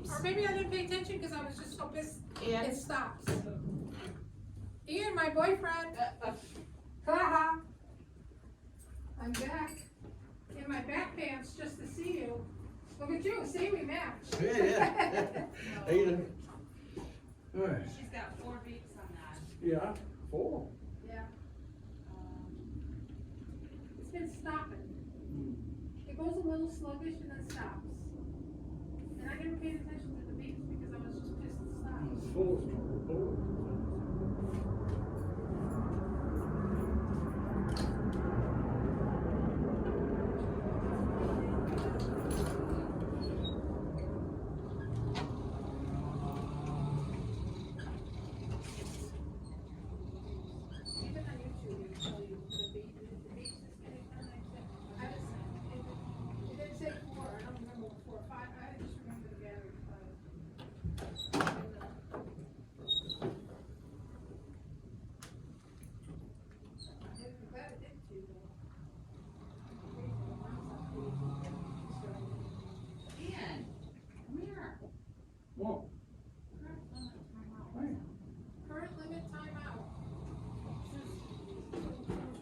beeps. Or maybe I didn't pay attention because I was just so pissed. And It stops. Ian, my boyfriend. Haha. I'm back in my back pants just to see you. Look at you, see, we match. Yeah. How you doing? All right. She's got 4 beeps on that. Yeah, 4. Yeah. It's been stopping. It goes a little sluggish and then stops. And I never paid attention to the beeps because I was just pissed it stopped. 4 is not reported. Even on YouTube, it will tell you the beeps is getting done. I just, it didn't say 4, I don't remember what 4 or 5, I just remember the battery 5. I'm glad it did too, though. Ian, come here. What? Hey. Current limit timeout.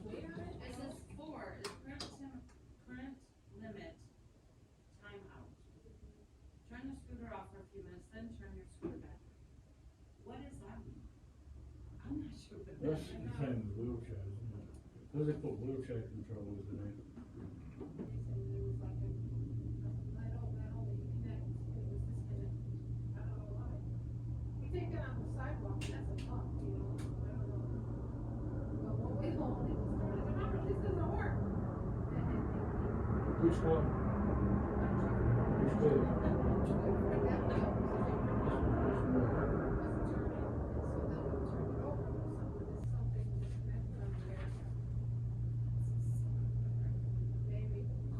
Wait on it? It says 4 is current limit timeout. Turn the scooter off for a few minutes, then turn your scooter back. What does that mean? I'm not sure what that That's means. the same as wheelchair, isn't it? Does it put wheelchair controllers in it? Take it on the sidewalk, that's a fuck, you know, I don't know. But when we hold it, was going to remember, this doesn't work. Which one? Which one?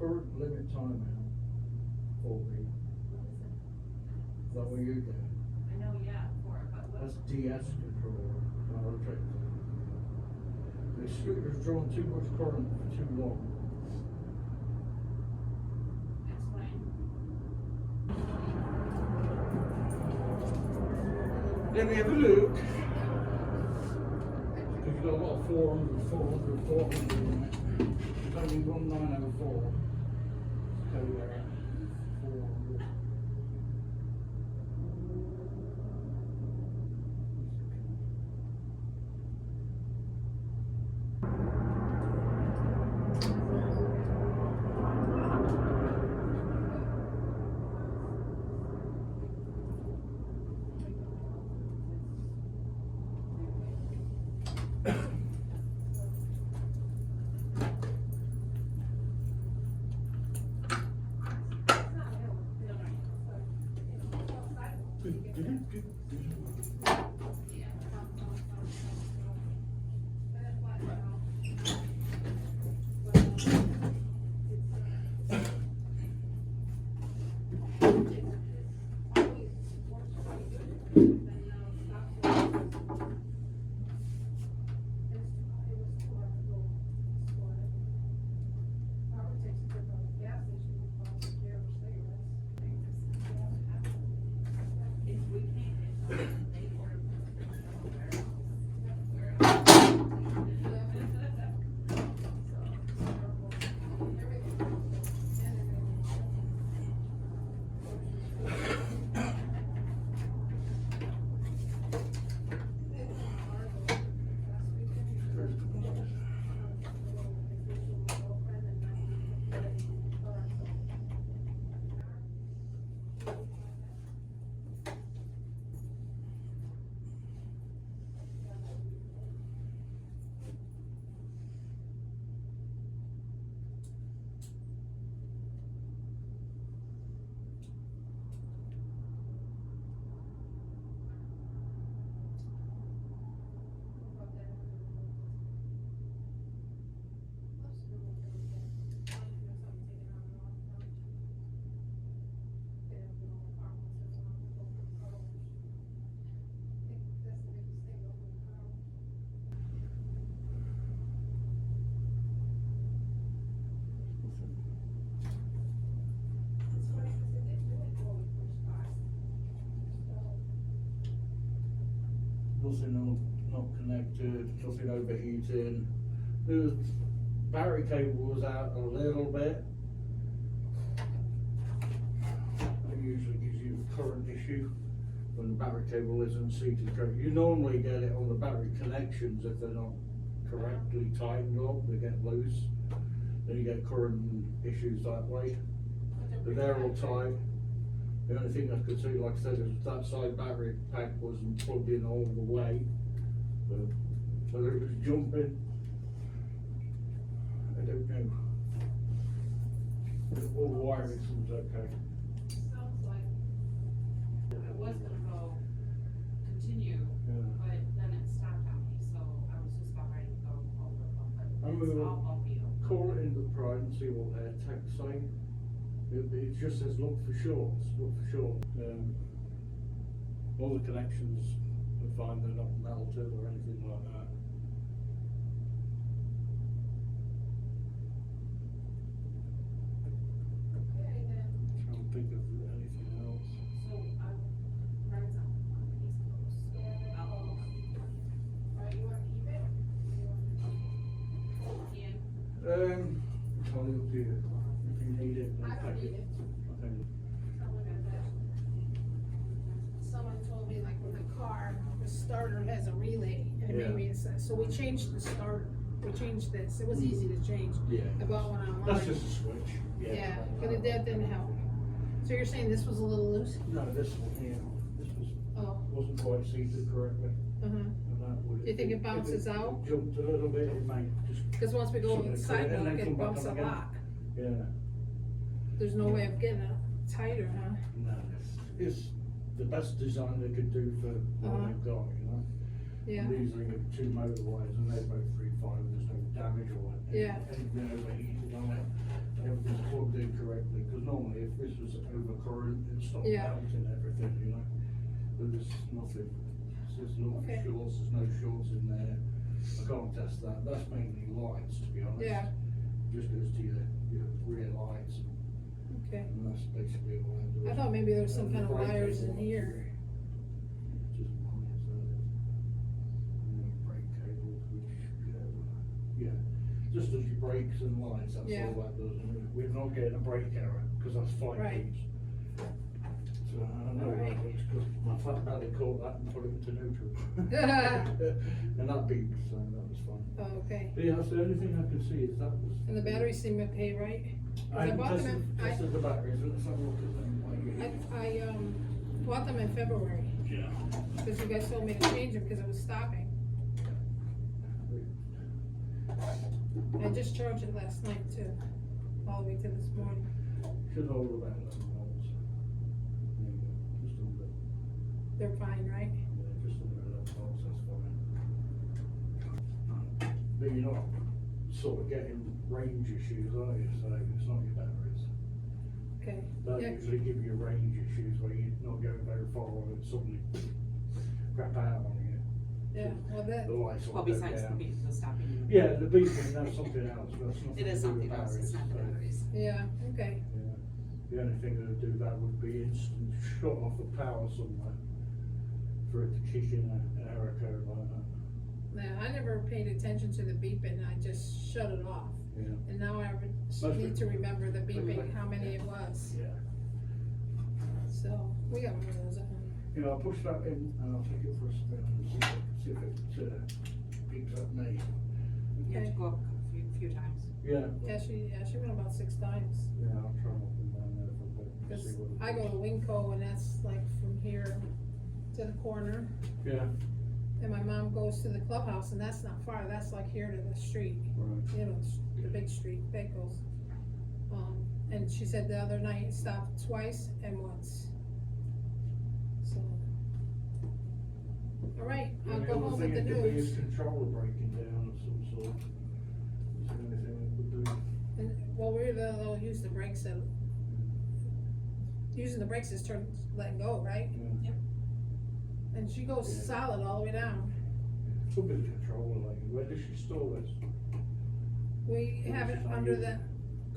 Current limit timeout. 4 beep. Is that what you do? I know, yeah, 4, but what? That's DS control. I'll check that. The scooter's drawn too much current for too long. Explain. Let me have a look. Because you've got a lot of 400, 400, 400 in it. It's only 1904. So, 400. If we can't, they order. not connected, nothing overheating. The battery cable was out a little bit. It usually gives you a current issue when the battery cable isn't seated correctly. You normally get it on the battery connections if they're not correctly tightened up, they get loose. Then you get current issues that way. But they're all tight. The only thing I could see, like I said, is that side battery pack wasn't plugged in all the way. But whether it was jumping, I don't know. All the wiring seems okay. Sounds like I was gonna go continue, Yeah. but then it stopped on me, so I was just about ready to go over, but I'm it's gonna all bumpy. call it into the pride and see what their tech's saying. It just says look for shorts, look for shorts. All the connections are fine, they're not melted or anything like that. Okay, then. Trying to think of anything else. So, Red's on East Coast, so I'll look. Right, you wanna keep it? Ian, Entirely up to you, if you need it. then I don't take need it. Okay. Someone got that. Someone told me like with the car, the starter has a relay, and Yeah. maybe it's, so we changed the starter, we changed this, it was easy to change. Yeah. I bought one online. That's just a switch. Yeah, but that didn't help. So you're saying this was a little loose? No, this one here, this Oh, wasn't quite seated correctly. uh-huh, And that would. Do you think it if bounces out? Jumped a little bit, it might just, cause once we go over the Something like that, and sidewalk, then it come back bumps on a again. lot. yeah. There's no way of getting it tighter, huh? No, it's the best design they could do for what Uh-huh. they've got, you know? Yeah, These are two motor wires and they're both 3.5, there's no damage or Yeah. anything overheated on it. And everything's plugged in correctly, because normally if this was overcurrent, it'd stop Yeah. melting everything, you know? But there's nothing, there's no Okay. shorts, there's no shorts in there. I can't test that, that's mainly lights, to be honest. Yeah. Just goes to your rear lights, okay. and that's basically all I do. I thought maybe there was some And kind the of brake wires in cable, here. just wires, that is. And then brake cables, which go, yeah, just as your brakes and lights, that's Yeah. all that does. And we're not getting a brake error, because that's flight Right. beeps. So I know Alright. that was because my flat belly caught that and put it into neutral. And that beeped, so that was fine. Oh, okay. But yeah, that's the only thing I can see is that was. And the batteries seem okay, right? 'Cause I bought them tested, in- tested the batteries, let's have a look at them. I bought them in February, Yeah. because you guys told me to change them, because it was stopping. I just charged it last night too, all the way to this morning. Should hold about 11 volts. There you go, just a little bit. They're fine, right? Yeah, just under 11 volts, that's fine. But you're not sort of getting range issues, are you? So it's not your batteries. Okay. That Yeah. usually give you range issues where you're not going very far and it suddenly crap out on you. Yeah, well, that, The lights will Well, go besides the down. beat, the stopping. Yeah, the beeping, that's something else, that's nothing It is to do with something else, it's not the so, batteries. yeah, okay. Yeah, the only thing that would do that would be instant shut off the power somewhere for it to kick in an error code like that. Now, I never paid attention to the beeping, I just shut it off. Yeah. And now I Most need to people- remember the beeping, everybody- how many it was. Yeah. So, we got one of those at home. You know, I'll push that in and I'll take it for a spin and see if it beeps at me. You have to go up a few times. Yeah. Yeah, she went about 6 times. Yeah, I'll try and up and down there for a bit and Cause see what. I go to Winco and that's like from here to the corner. Yeah, And my mom goes to the clubhouse and that's not far, that's like here to the street, right. you know, the big street, Pecos. And she said the other night it stopped twice and once. So. Alright, The I'll only go other home thing with the it could be is news. controller breaking down of some sort. Is there anything it would do? And, well, they'll use the brakes and, using the brakes is letting go, right? Yeah. And she goes Yeah. solid all the way down. Could be the controller, like, where does she store this? We What have is it it on under you? the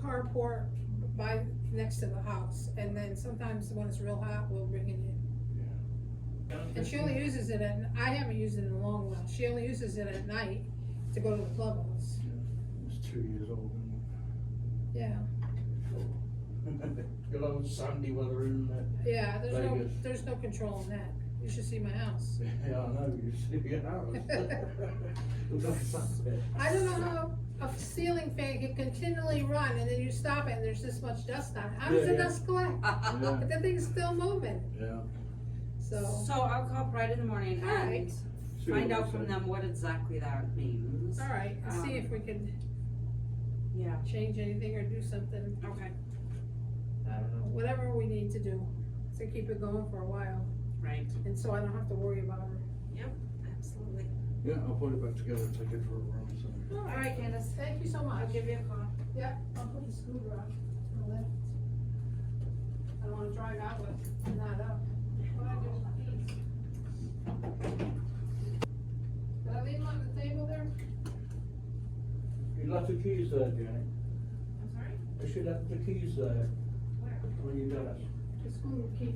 carport next to the house, and then sometimes when it's real hot, we'll bring it in. Yeah. And she only uses it I haven't used it in a long while, she only uses it at night to go to the clubhouse. It's 2 years old, Yeah, isn't it? You'll have sandy weather in yeah, Vegas. there's no control in that. You should see my house. Yeah, I know, you see your house. I don't know how a ceiling fan can continually run and then you stop it and there's this much dust on it. How does the Yeah. dust collect? Yeah, But the thing's still moving, yeah. so. So I'll call Pride in the morning All and right. See what find they out from say. them what exactly that means. All right, and see if we can Yeah, change anything or do something, okay, I don't know, whatever we need to do to keep it going for a while. right, And so I don't have to worry about her. absolutely. Yeah, I'll put it back together and take it for a run, so. All right, Candace, Thank you so I'll much. give you a call. Yeah, I'll put the scooter up on the left. I don't wanna drive out with it not up. What I do with the keys? Did I leave them on the table there? You left the keys there, Jenny. I'm sorry? I should have the keys there Where? when you got us. The scooter key.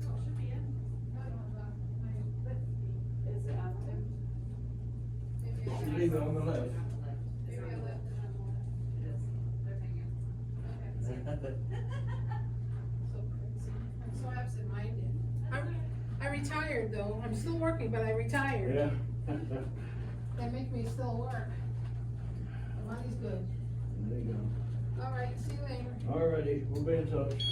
Oh, it should be in. I don't know, my left key. Is it on the left? Maybe I You left- leave it on the left. Maybe I left it on the left. It is. They're hanging. Okay. So crazy. I'm so absent-minded. I retired though. I'm still working, but I retired. Yeah. They make me still work. The money's good. There you go. All right, see you later. Alrighty, we'll be in touch.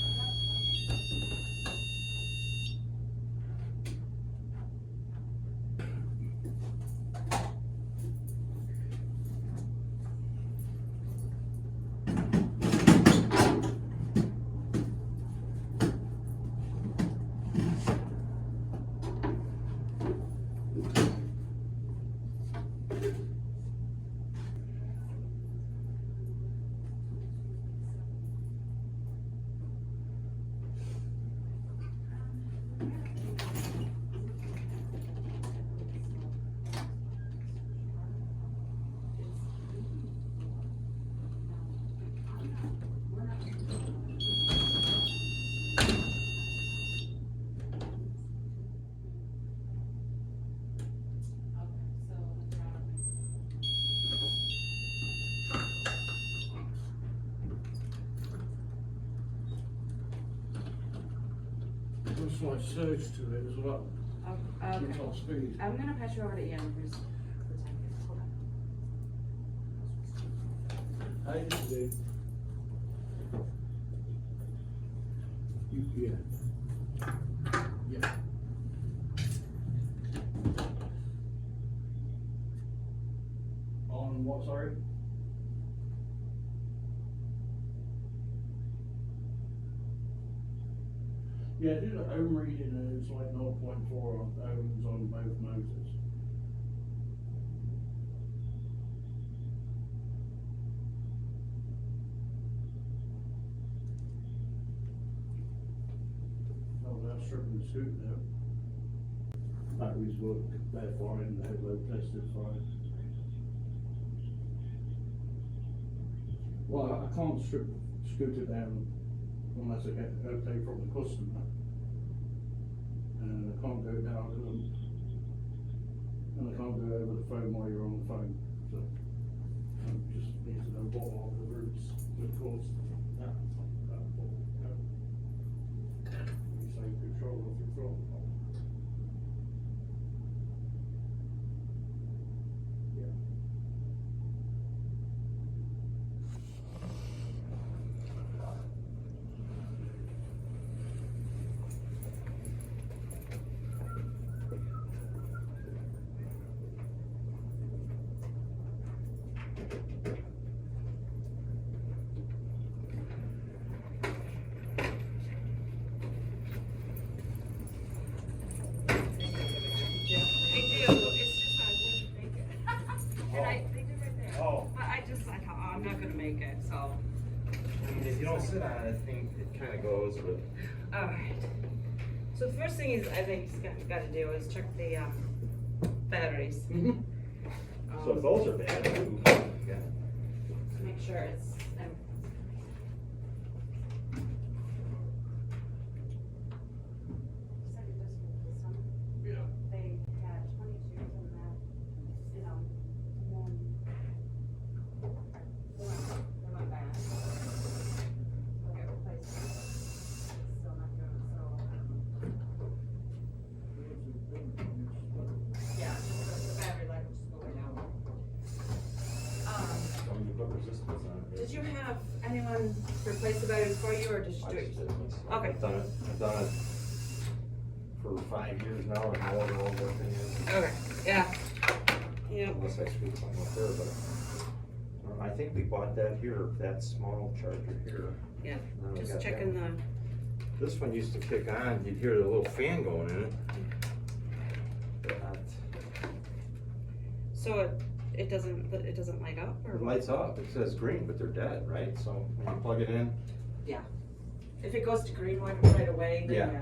Looks like surge to it as well. Okay. Top speed. I'm gonna pass you over to Ian, who's the hold on. How you doing? Yeah. Yeah. On what, sorry? Yeah, do the home reading and it's like 0.4 ohms on both motors. Oh, that's stripping the suit now. Batteries work, they're fine, the load test is fine. Well, I can't scoot it down unless I get okay from the customer. And I can't go down to them. And I can't do it over the phone while you're on the phone, so. I just need to know what are the routes that cause that. You say control or control. Yeah. They do, it's just I wouldn't make it. And they do right there. Oh. But I'm not gonna make it, so. I mean, if you don't sit on it, I think it kind of goes with. Alright. So the first thing is, I think you gotta do is check the, batteries. So if those are bad, yeah. Make sure it's, Said it doesn't with this one. anyone replace the batteries for you, or just I do it? just did it myself. Okay. I've done it for 5 years now, and no other one working yet. Okay, yeah. Yep. Unless I screwed something up there, but I think we bought that here, that small charger here. Yeah, And then we just got checking that. the, This one used to kick on, you'd hear the little fan going in it. But so it doesn't light up, or? it lights up, it says green, but they're dead, right? So when you plug it in, If it goes to green right away, then Yeah. yeah.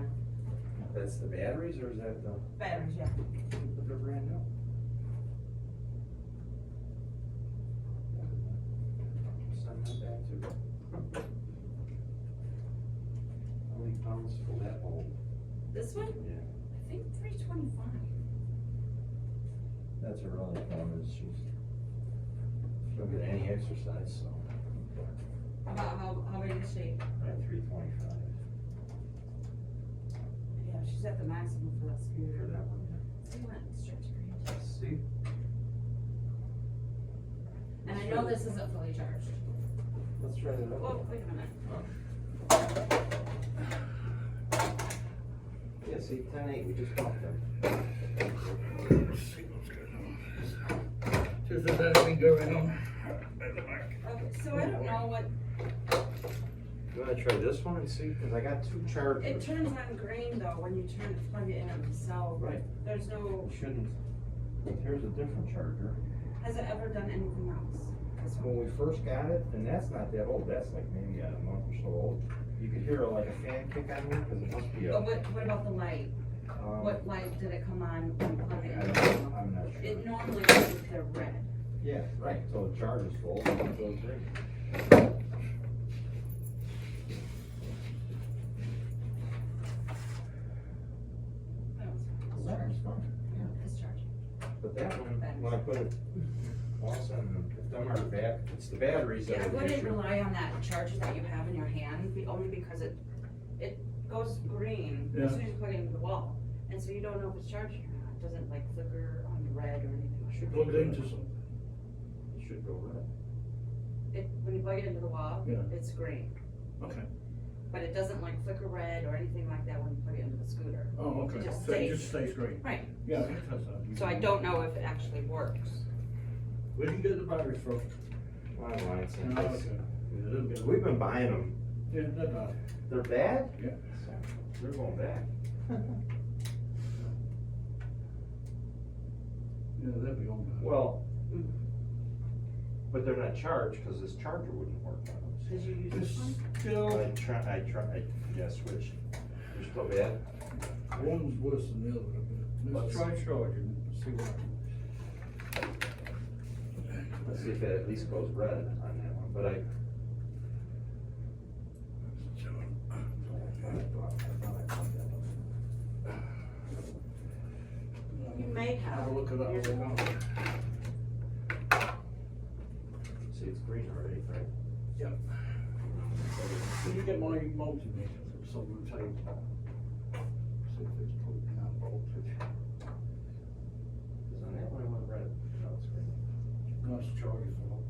that's the batteries, or is that the, Batteries, yeah. but they're brand new? Send that back to. How many pounds for that old? This one? Yeah. I think 325. That's her only problem is she don't get any exercise, so. How big is she? At 325 Yeah, she's at the maximum for that for scooter. that one, See what stretch green. yeah. See? And I know this isn't fully charged. Let's try that Oh, out. wait a minute. Yeah, see, 10.8, we just bought them. Let's see what's going on. See if there's anything going on at the back. Okay, so I don't know what, You wanna try this one and see, cause I got two chargers. it turns on green though when you plug it in, so. Right. There's no, It shouldn't, here's a different charger. has it ever done anything else? This one? When we first got it, and that's not that old, that's like maybe a month or so old, you could hear like a fan kick on here, cause it must be But a. what about the light? What light did it come on when you plug it in? I'm not It sure. normally is the red. Yeah, right, so the charger's full, and it goes green. That one's fine, yeah. It's charging. But that one, when I put it, all of a sudden, if them are back, it's the batteries that Yeah, I are the wouldn't issue. rely on that charger that you have in your hand, only because it goes green as soon as you plug it into the wall. And so you don't know if it's charging or not. It doesn't like flicker on red or anything like Should that. Plug it into something. It should go red. When you plug it into the wall, Yeah. it's green. Okay. But it doesn't like flicker red or anything like that when you plug it into the scooter. Oh, okay. It just So it stays. just stays green. Right. Yeah, it does that. So I don't know if it actually works. Where do you get the batteries from? Online Oh, someplace. okay. Yeah, they'll get- We've been buying them. Yeah, they're bad. They're bad? Yeah. They're going back. Yeah, they'll be on bad. Well, but they're not charged, cause this charger wouldn't work on those. Did you use this It's one? still, Yeah, switch. You're still bad? one's worse than the other. But let's try charging, see what happens. Let's see if it at least goes red on that one, but I. You may have. Have a look at that Here's one. one. See, it's green already, right? Yep. Can you get my multimeter that's on the table? See if it's pulling out voltage. Cause on that one I went red, no, it's green. Nice charges a lot.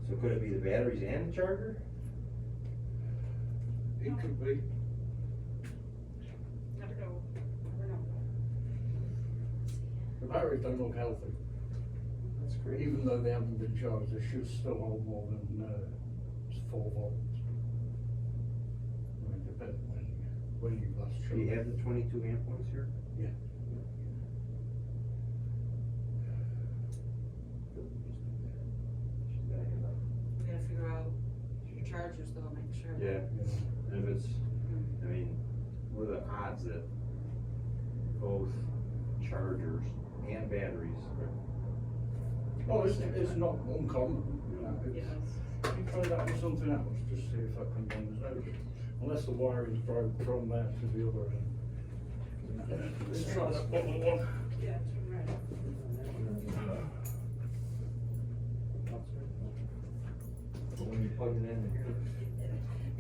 So could it be the batteries and the charger? It could be. Never know. Never know. The batteries don't look healthy. That's great. Even though they haven't been charged, they should still hold more than 4 volts. I mean, depending when you last Do you charged. have the 22 amp ones here? Yeah. We gotta figure out your chargers though, make sure. Yeah, Yeah. and if it's, I mean, what are the odds that both chargers and batteries are? Oh, it's not uncommon, you know, Yes. you try that with something else, just see if that can bring us over. Unless the wiring's broke from there to the other end. Let's try that bottom one. Yeah, turn red. When you plug it in here.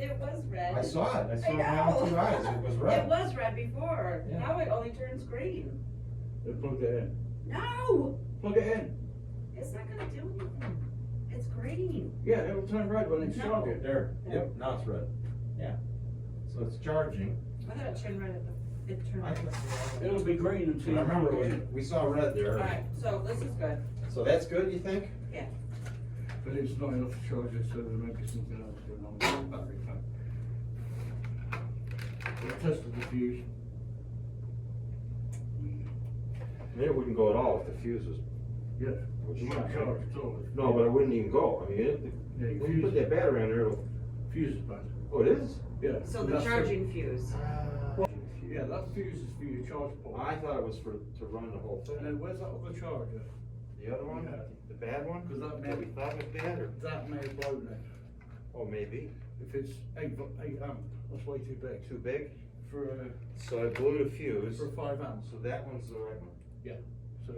It was red. I saw it, I saw it with my know. own 2 eyes, it was red. It was red before. Yeah. Now it only turns green. They plug it in. No! Plug it in. it's not gonna do anything. It's green. Yeah, it'll turn red when it's No. charging. There, yep, now it's red. Yeah. So it's charging. I thought it turned red at the, it turned I- red. It'll be green until. I remember when we saw red there. Alright, so this is good. So that's good, you think? Yeah. But it's not enough to charge it, so there may be something else going on with the battery pack. We tested the fuse. Maybe it wouldn't go at all if the fuse was. Yeah. was It won't short. charge at all. No, but it wouldn't even go. I mean, Yeah, your when you put fuse, that battery on there, it'll. fuse is bad. Oh, it is? Yeah. So the that's charging fuse. Yeah, that fuse is for your charge port. I thought it was to run the whole And thing. then where's that other charger? The other one? Yeah. The bad one? 'Cause that we thought was bad, or? That may have blown it. Oh, maybe. If it's 8 amp, that's way too big. Too big? For a, So I blew the fuse. for 5 amps. So that one's the right one. So,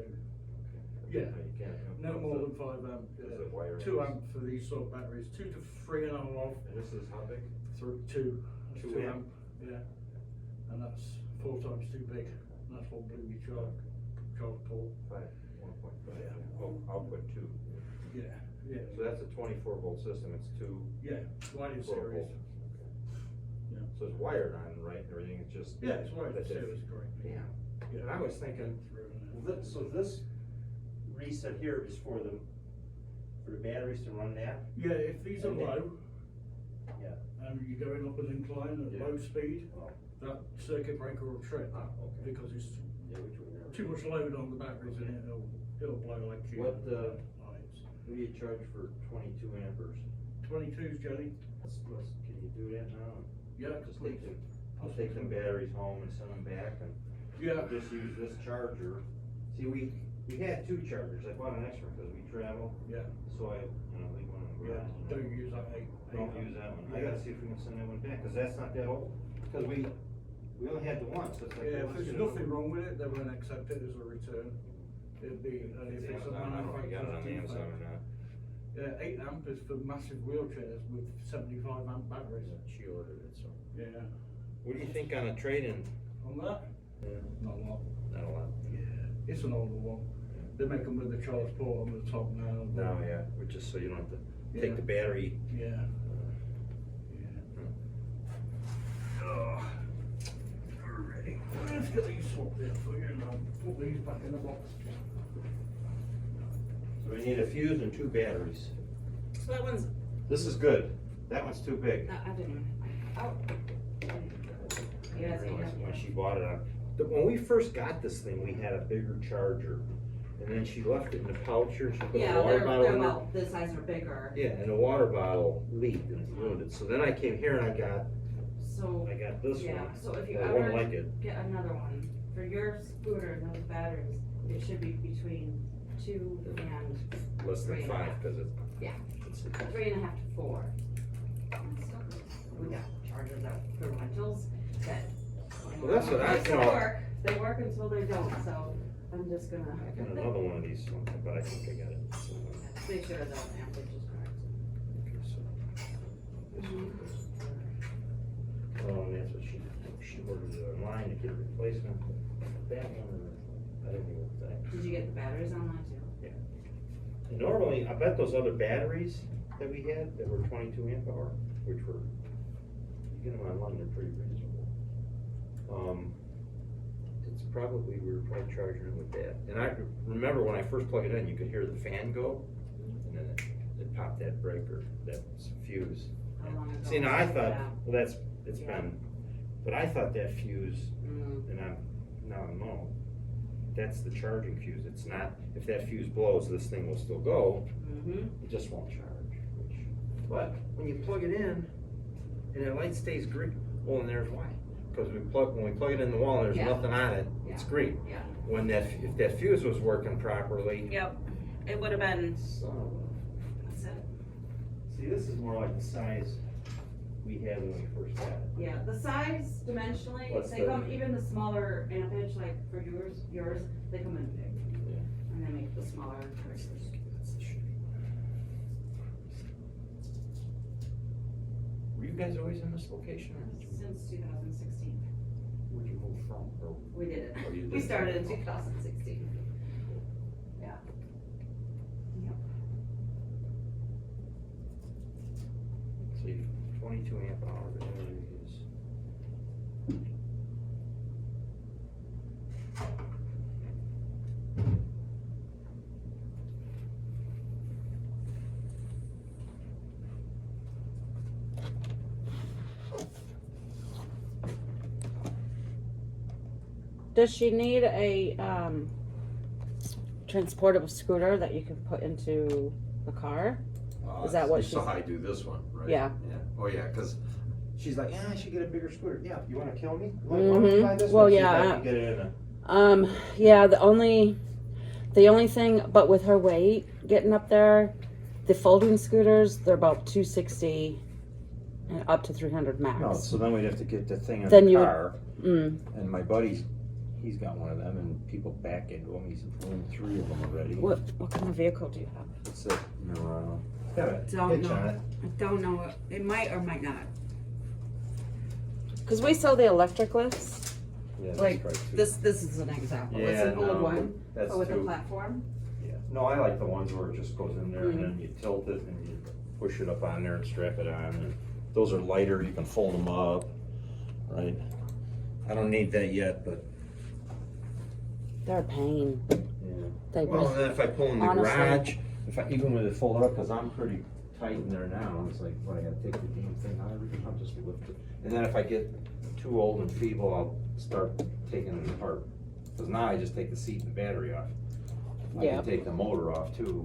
yeah, You can't. no more than 5 amp. Is it wire 2 ends? amp for these sort of batteries, 2 to 3.5. And this is how big? Through 2. That's 2 2 amp? Yeah. And that's 4 times too big. And that's what blew your charge port. 1.5. Yeah. Oh, output 2. Yeah, yeah. So that's a 24-volt system, it's 2 Yeah, lighting 4 series. volts. Yeah. So it's wired on, right, and everything, it's just. Yeah, it's wired that's it. series correctly. Yeah. Yeah. And I was thinking, so this reset here is for the batteries to run that? Yeah, if these are Okay. low, Yeah. and you're going up an incline at Yeah. low speed, Oh, that circuit breaker will trip. okay. Because it's Yeah, which one? too much load on the batteries and it'll blow like cheap. What, lights. What do you charge for 22 amperes? 22's Jenny? Can you do that now? Yeah, Just please. take them, I'll take them batteries home and send them back and Yeah. I'll just use this charger. See, we had 2 chargers, I bought an extra because we travel, Yeah, so I, leave one in the yeah, garage. don't use that 8. Don't use that one, I Yeah. gotta see if we can send that one back, cause that's not that old, cause we only had the one, so it's like. Yeah, well, if let's there's get a nothing new one. wrong with it, they won't accept it as a return. It'd be, and if it's a Amazon, I don't know if you got it on manufacturer's Amazon or defect. not. Yeah, 8 amp is for massive wheelchairs with 75 amp batteries. She ordered it, so. Yeah. What do you think on a trade-in? On that? Yeah. Not a lot. Not a lot. Yeah, it's an older one. They make them with the charge port on the top now. No, yeah, which is so you don't have to take Yeah. the battery. Yeah. Yeah. Oh. We're ready. Let's get these swapped in for you and I'll put these back in the box. So we need a fuse and 2 batteries. So that one's, This is good. That one's too big. I didn't even, oh. Yeah, it's When she bought it, when we first got this thing, we had a bigger charger. And then she left it in the pouch here, she put Yeah, a water they're bottle in there. about this size or bigger. Yeah, and the water bottle leaked and it ruined it. So then I came here and I got So, this one. yeah, so if you Or one ever like it. get another one, for your scooter, those batteries, it should be between 2 and Less than 3.5. 5, cause it's. Yeah. it's- 3.5 to 4. And so, we got chargers out for rentals that. Well, that's what I They thought. work, they work until they don't, so I'm just gonna. I got another one of these, but I think I got it. somewhere. Make sure the amperage is correct. Okay, so. this one goes there. Oh, and that's what she ordered it online to get a replacement. That one, I didn't know what that. Did you get the batteries online too? And normally, I bet those other batteries that we had that were 22 amp hour, which were, you get them online, they're pretty reasonable. It's probably, we were probably charging them with that. And I remember when I first plugged it in, you could hear the fan go, and then it popped that breaker, that fuse. How long ago See, now was I that? thought, well, it's Yeah. been, but I thought that fuse, Mm. and now I know, that's the charging fuse. It's not, if that fuse blows, this thing will still go, Mm-hmm. it just won't charge. But when you plug it in, and the light stays green, well, and there's why. Because when we plug it in the wall and there's Yeah. nothing on it, it's Yeah. green. Yeah. When if that fuse was working properly. Yep, it would have been, Son of a- that's it. See, this is more like the size we had when we first got it. Yeah, the size dimensionally, What's they the- come, even the smaller ampage, like for yours, they come in big. Yeah. And they make the smaller versions. Were you guys always in this location, or did you, Since 2016, where'd you move from? Or we did it. Oh, you We did? started in 2016. Yeah. see, 22 amp hour batteries. Does she need a transportable scooter that you can put into the car? Is that what You saw she's- how I do this one, right? Yeah. Oh, yeah, cause She's like, yeah, I should get a bigger scooter. Yeah, you wanna kill me? Mhm. Well, yeah, Get it in a, yeah, the only thing, but with her weight getting up there, the folding scooters, they're about 260 and up to 300 max. no, so then we'd have to get the thing in Then the you would- car. Mm. And my buddy's, he's got one of them, and people back into them. He's owned 3 of them already. What kind of vehicle do you have? It's a, no, got a Don't hitch know. on it. I don't know. It might or might not. Because we sell the electric lifts. Yeah, that's Like right, too. this is an example. It's Yeah, an old no, one, that's but with a too- platform. Yeah, no, I like the ones where it just goes in there and Mhm. then you tilt it and you push it up on there and strap it on. And those are lighter, you can fold them up, right? I don't need that yet, but. They're a pain. Yeah. They Well, and then if I pull in the Honestly. garage, even with it folded up, cause I'm pretty tight in there now, it's like, what, I gotta take the damn thing out, everything, I'll just lift it. And then if I get too old and feeble, I'll start taking it apart. Cause now I just take the seat and the battery off. I Yeah. can take the motor off too.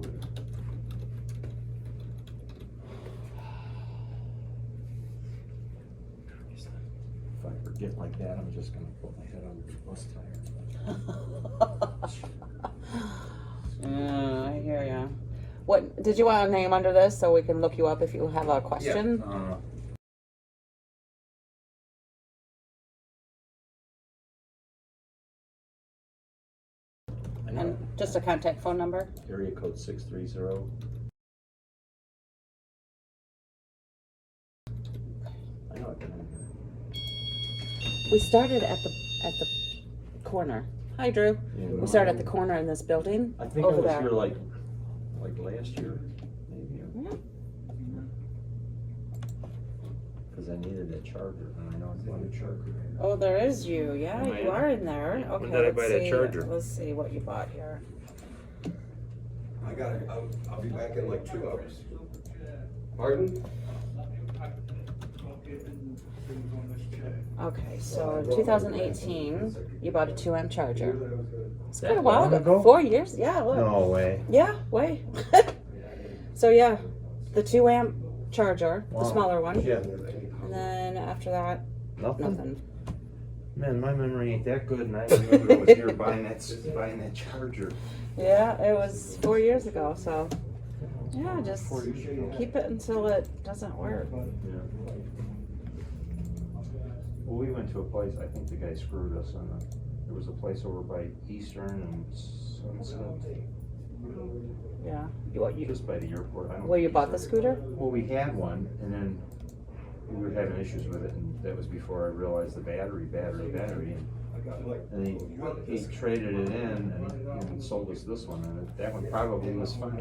If I forget like that, I'm just gonna put my head under the bus tire. I hear ya. What did you want a name under this so we can look you up if you have a question? Yeah, I know. And just a contact phone number. Area code 630. I know I've been in here. We started at the corner. Hi, Drew. We started at the corner in this building. I think I over was there. here like last year, maybe. Yeah. Cause I needed that charger and I know I bought a charger. Oh, there is you. Yeah, Am I you in? are in there. Yeah. Okay. When did I let's buy that see. charger? Let's see what you bought here. I'll be back in like 2 hours. Pardon? Okay, so in 2018, you bought a 2 amp charger. It's quite a That while long ago. ago? 4 years. Yeah. Look. No way. Yeah. Way. So yeah, the 2 amp charger, the Wow. smaller one, Yeah. and then after that, Nothing? nothing. Man, my memory ain't that good and I remember I was here buying that charger. Yeah, it was 4 years ago. So yeah, just 4 years ago. keep it until it doesn't work. Yeah. Well, we went to a place, I think the guy screwed us on there was a place over by Eastern and Sunset, Yeah. You just by the airport. I don't Well, you think bought he the said- scooter? Well, we had one and then we were having issues with it and that was before I realized the battery. And he traded it in and sold us this one and that one probably was fine.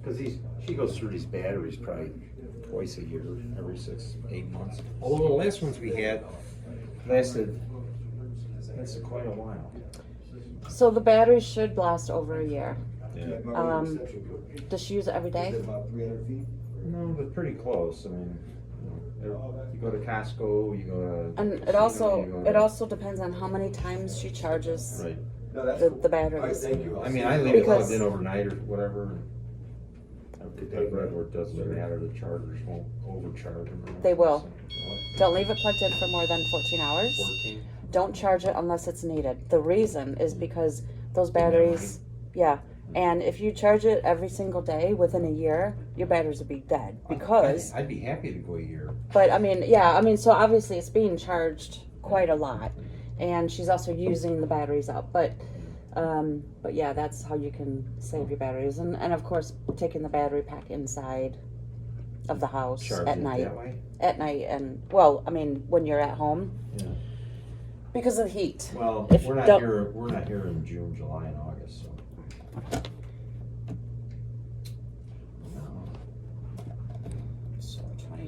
Cause she goes through these batteries probably twice a year, every 6-8 months. Although the last ones we had lasted quite a while. So the battery should last over a year. Yeah. Does she use it every day? No, but pretty close. I mean, you go to Costco, you go to. And it also depends on how many times she charges Right. the batteries. I mean, I leave it Because- plugged in overnight or whatever. I've read where it doesn't matter, the chargers won't overcharge them. They will. Don't leave it plugged in for more than 14 hours. 14? Don't charge it unless it's needed. The reason is because those batteries, yeah. And if you charge it every single day within a year, your batteries will be dead. Because, I'd be happy to go a year. but I mean, yeah, I mean, so obviously it's being charged quite a lot. And she's also using the batteries up. But yeah, that's how you can save your batteries. And of course, taking the battery pack inside of the house Charge at it night. that way? At night, and well, I mean, when you're at home. Yeah. Because of the heat. Well, If we're not don't- here in June, July, and August, so. No.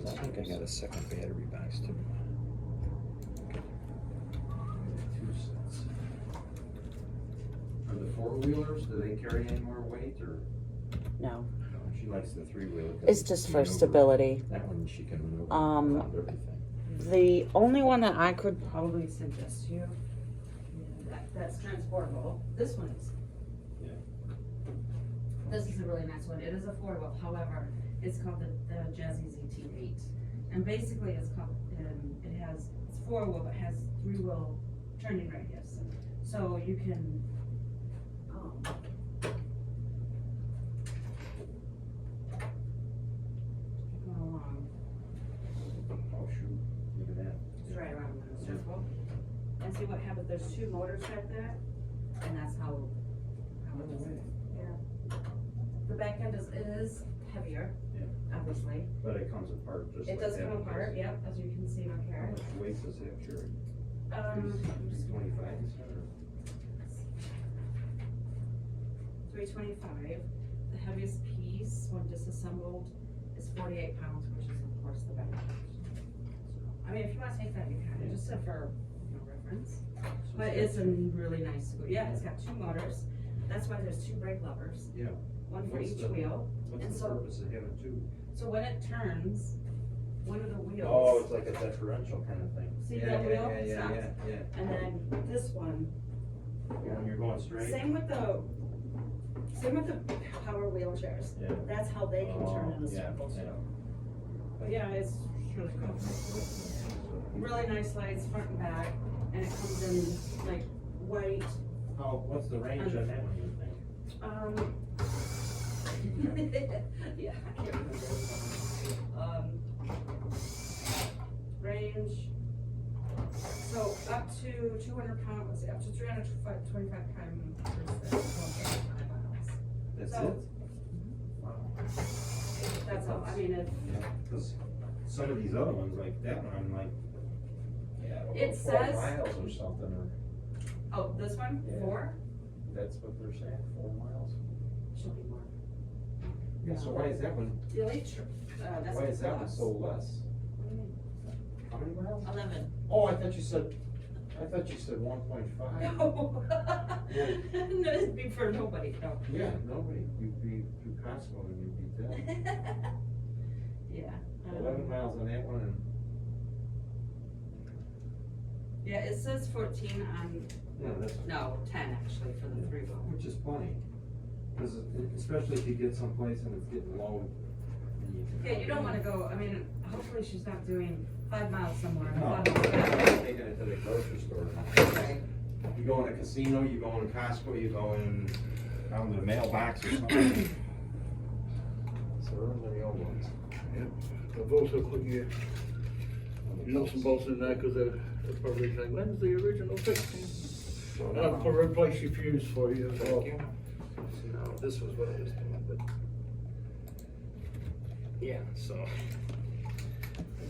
Cause I think I got a second battery box too. Two sets. Are the four-wheelers, do they carry any more weight or? No, She likes the three-wheeler. 'cause it's you just can for maneuver- stability. That one she can maneuver Um, around everything. The only one that I could probably suggest to you, that's transportable, this one is. Yeah. This is a really nice one, it is affordable, however, it's called the Jazzy ZT8. And basically it's called, it's four-wheel, but has three-wheel turning radius. So you can, go along, Oh, shoot, look at that. just right around the circle. And see what happens, there's two motors right there, and that's how it is. Yeah. The back end is heavier, Yeah. obviously. But it comes apart just like It that. does come apart, yep, as you can see right How here. much weight does it have, Sherry? 325, you said, or? 325. The heaviest piece, when disassembled, is 48 pounds, which is of course the back. I mean, if you wanna take that, you can, just so for, reference. But it's a really nice scooter, yeah, it's got two motors, that's why there's two brake levers. Yeah. One for What's each the- wheel, What's And the so- purpose of having two? so when it turns, one of the wheels. Oh, it's like a differential kind of thing. See Yeah, that yeah, wheel? Yeah, Stops. yeah. And then this one, When you're going straight? same with the power wheelchairs, Yeah. that's how they can turn in a Oh, yeah, circle too. yeah. But yeah, it's really cool. Really nice lights, front and back, and it comes in like white, What's the range on that one, you think? yeah, I can't remember. Range, so up to 200 pounds, up to 325 pounds. That's So- it? Wow. That's all, I mean, Yeah, cause some of these other ones, like that one, I'm like, yeah, It over 4 says- miles or something, or, oh, this one, Yeah. 4, that's what they're saying, 4 miles. should be more. Yeah, so why is that one, The elite, that's. why is that one plus. so less? What do you mean? How many miles? 11. Oh, I thought you said 1.5. No. No, it'd be for nobody, no. Yeah, nobody, you'd be through Costco and you'd be dead. Yeah. 11 miles on that one and. Yeah, it says 14 on, Yeah, that's. no, 10 actually for the Yeah, 3-wheel. Which is plenty, cause especially if you get someplace and it's getting low. and you can- Yeah, you don't wanna go, I mean, hopefully she's not doing 5 miles somewhere. and No, 5 I'm miles back. taking it to the grocery store. Right. You go in a casino, you go in Costco, you go in, down to the mailbox or something. So those are the old ones. I've also put your nuts and bolts in there because they're probably saying, when's the original fixing? And I've put replace your fuse for you as well. Thank you. No, this was what I was doing, but. Yeah, so.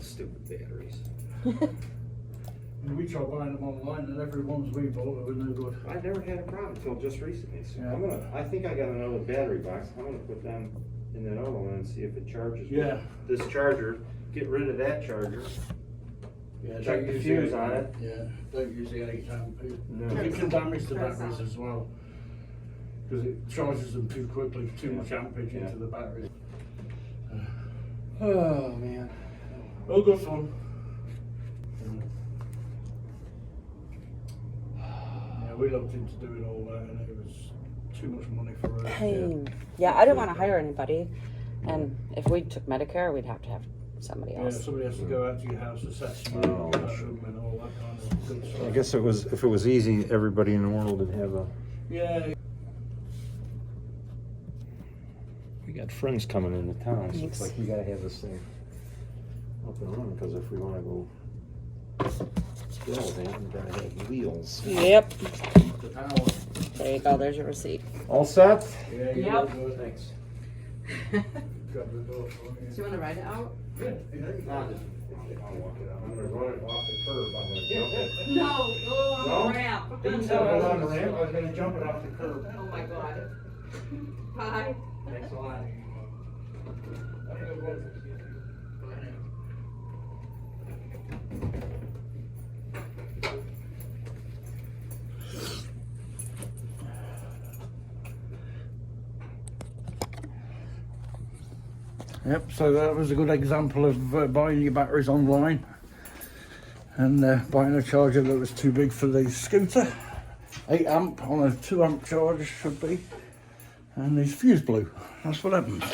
Stupid batteries. And we tried buying them online and every ones we bought were no good. I never had a problem until just recently, so Yeah. I think I got another battery box, I'm gonna put them in that other one and see if it charges. Yeah. This charger, get rid of that charger. Yeah, Check don't the use fuse the- on it. Yeah, don't use the 8 amp. No. It can damage the That's batteries all. as well. Because it charges them too quickly, too much ampage Yeah. into the battery. Oh, man. All good fun. Yeah, we looked into doing all that and it was too much money for us. Pain. Yeah, I didn't wanna hire anybody, and if we took Medicare, we'd have to have somebody Yeah, else. somebody has to go out to your house, assess you, Oh, and all that kind of good stuff. I guess if it was easy, everybody in the world would have a. Yeah, We got friends coming into town, so it's Thanks. like we gotta have this thing up and running, cause if we wanna go build it, we gotta have wheels. Yep, the power. there you go, there's your receipt. All set? Yeah, you're Yep. good. Thanks. Grab the door for Do you. you wanna ride it out? Yeah, yeah. I'll walk it out. I'm gonna run it off the curb, I'm gonna jump it. No, go on No? the ramp. Didn't tell me I was on the ramp, I was gonna jump it off the curb. Oh my god. Bye. Thanks a lot. Have a good one. Yep, so that was a good example of buying your batteries online and buying a charger that was too big for the scooter. 8 amp on a 2 amp charge should be, and his fuse blew. That's what happens.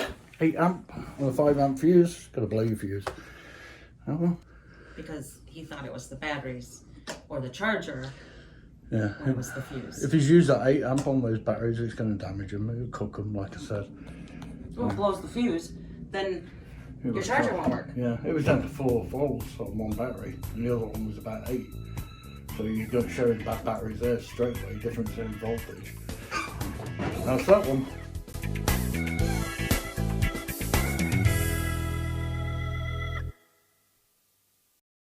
8 amp on a 5 amp fuse, got to blow your fuse. Oh well. Because he thought it was the batteries or the charger. Yeah. When it was the fuse. If he's used that 8 amp on those batteries, it's going to damage them. It'll cook them, like I said. Well, it blows the fuse, then It your was charger tough. won't work. Yeah, it was down to 4 volts on one battery, and the other one was about 8. So you got showing bad batteries there straight away, difference in voltage. That's that one.